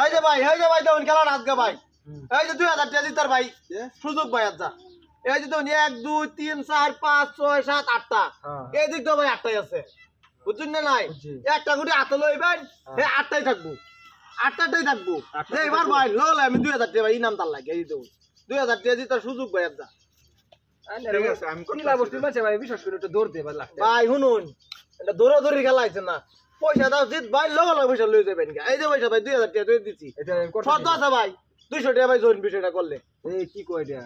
এই যে ভাই দেখুন খেলা আজকে ভাই এই যে 2000 টাকা জিতার ভাই সুযোগ ভাই আচ্ছা এই যে দেখুন 1 2 3 4 5 6 7 8টা এই দিক তো ভাই 8টাই আছে বুঝছেন না নাই একটা গুটি হাতে লইবেন এই 8টাই থাকবো 8টাই থাকবো এবার ভাই লল আমি 2000 টাকা ভাই ইনাম তার লাগে এই দেখুন 2000 টাকা জিতার সুযোগ ভাই আচ্ছা ঠিক আছে আমি কিলা বস্তির মাঝে ভাই বিশেষ করে একটু দৌড় দে ভাই শুনুন এটা দৌড়াদৌড়ি খেলা আছে না পয়সা দাও জিত ভাই লগে লগে পয়সা লই যাবেন এই যে পয়সা ভাই 2000 টাকা দিয়ে দিছি এটা শর্ত আছে ভাই 200 টাকা ভাই জয়েন বিষয়টা করলে এই কি কয় এটা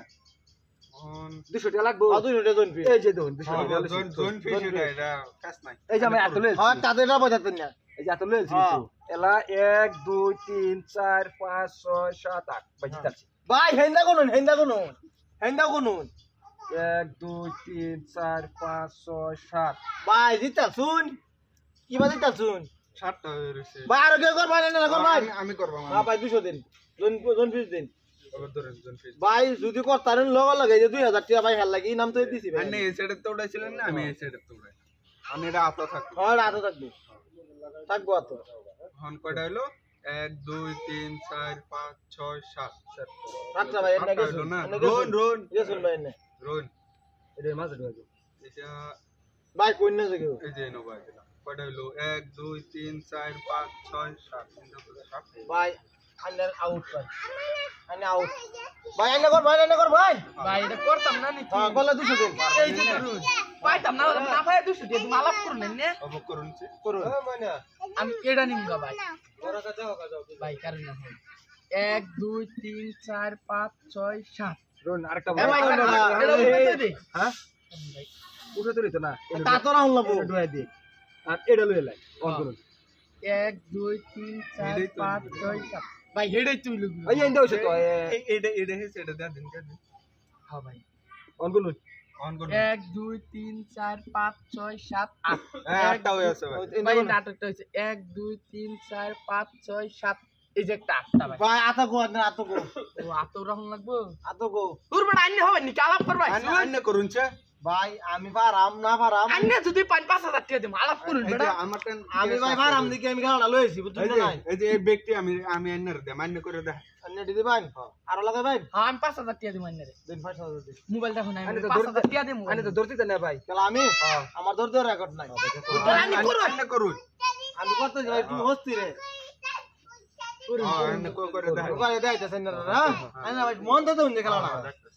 200 টাকা লাগবে 200 টাকা জয়েন ফি এই যে দেখুন 200 টাকা জয়েন ফি এটা কাজ নাই এই যে আমি এত লইছি হ্যাঁ তাদের না বোঝাতেন না এই যে এত লইছি এলা 1 2 3 4 5 6 7 8 ভাই জিতাছি ভাই হেন্দা কোন 1 2 3 4 5 6 7 ভাই জিতা শুন কি বাজে জিতা শুন 7টা হয়ে গেছে ভাই আর কে কর ভাই না কর ভাই আমি করব হ্যাঁ ভাই 200 দিন জন ফিস দিন আবার ধরেন জয়েন ফি ভাই যদি কর তারেন লগে লগে যে 2000 টাকা ভাই হেল লাগি নাম তো দিছি ভাই আপনি এই সাইডে তো উড়াইছিলেন না আমি এই সাইডে তো উড়াই আমি এটা আতা থাকবো হ্যাঁ রাতে থাকবো আতো হন কয়টা হলো 1 2 3 4 5 6 7 রাতটা ভাই এনে গেছে না রোন গেছুন ভাই এনে রোন এটা মাঝে ঢুকে এটা ভাই কই না যাও এই যে নো ভাই কয়টা হলো 1 2 3 4 5 6 7 ভাই আন্ডার আউট ভাই আন্ডার কর ভাই ভাই এটা করতাম না নি হ্যাঁ বলে 200 দিন এই যে পাইতাম না না ভাই 200 দিয়ে তুমি আলাপ করলেন না অবক করুন আমি এটা নিমগা ভাই ওরা যাও ভাই কারণ না ভাই 1 2 3 4 5 6 7 রোন আরেকটা এ ভাই, এটা উঠে দে হ্যাঁ উঠে তো না তা তো না হলো ঢুকে দে আর এটা লই লাই অন করুন 1 2 3 4 5 6 7 ভাই হেডাই তুই লবি এই এন্ড হইছে তো এটা হেছে এটা দিন হ্যাঁ ভাই অন করুন 1 2 3 4 5 6 7 8 একটা হয়ে আছে ভাই ভাই নাটকটা হইছে 1 2 3 4 5 6 7 এই যে একটা 8টা ভাই ভাই আতো গো ও আতো রকম লাগবো আতো গো তোর বড় আন্নে হবে নি আলাপ করবা আন্নে করুন ভাই আমি পারাম না পারাম আন্নে যদি 5,000 টাকা দিম আলাপ করুন এই যে বেটা আমার আমি ভাই পারাম দিকে আমি খেলাটা লইছি বুঝছেন না নাই এই যে এই ব্যক্তি আমি আন্নার দে মান্য করে দে অন্য দিদি ভাই আর লাগে ভাই হ্যাঁ আমি 5,000 টাকা দিম আন্নে রে দিন 5000 দিন মোবাইল দেখো না আন্নে তো 5,000 টাকা দিম আন্নে তো ধরতে না ভাই তাহলে আমি আমার দরদ রেকর্ড নাই আন্নে করুন আমি করতে যাই তুমি হস্তি রে আন্নে করে দে ভাই দেখাইতেছেন না না ভাই মন তো উনি খেলা না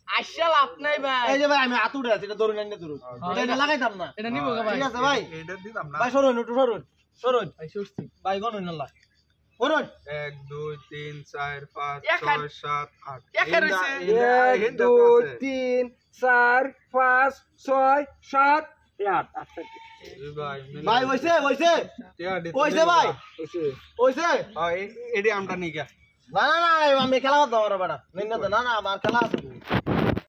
আইসা লাভ নাই ভাই এই যে ভাই আমি হাত উঠে আছি এটা ধরুন এনে ধরুন এটা লাগাইতাম না এটা নিবো গা ভাই ঠিক আছে ভাই এটা দিতাম না ভাই সরুন ভাই সুস্থি ভাই গনুন আল্লাহ সরুন 1 2 3 4 5 এক 6 7 8 একা রইছে 1 2 3 4 5 6 7 8 ভাই হইছে ভাই হইছে এডি আমটা নি গা না আমি খেলা করতে পারবো বেটা না আমার খেলা আছে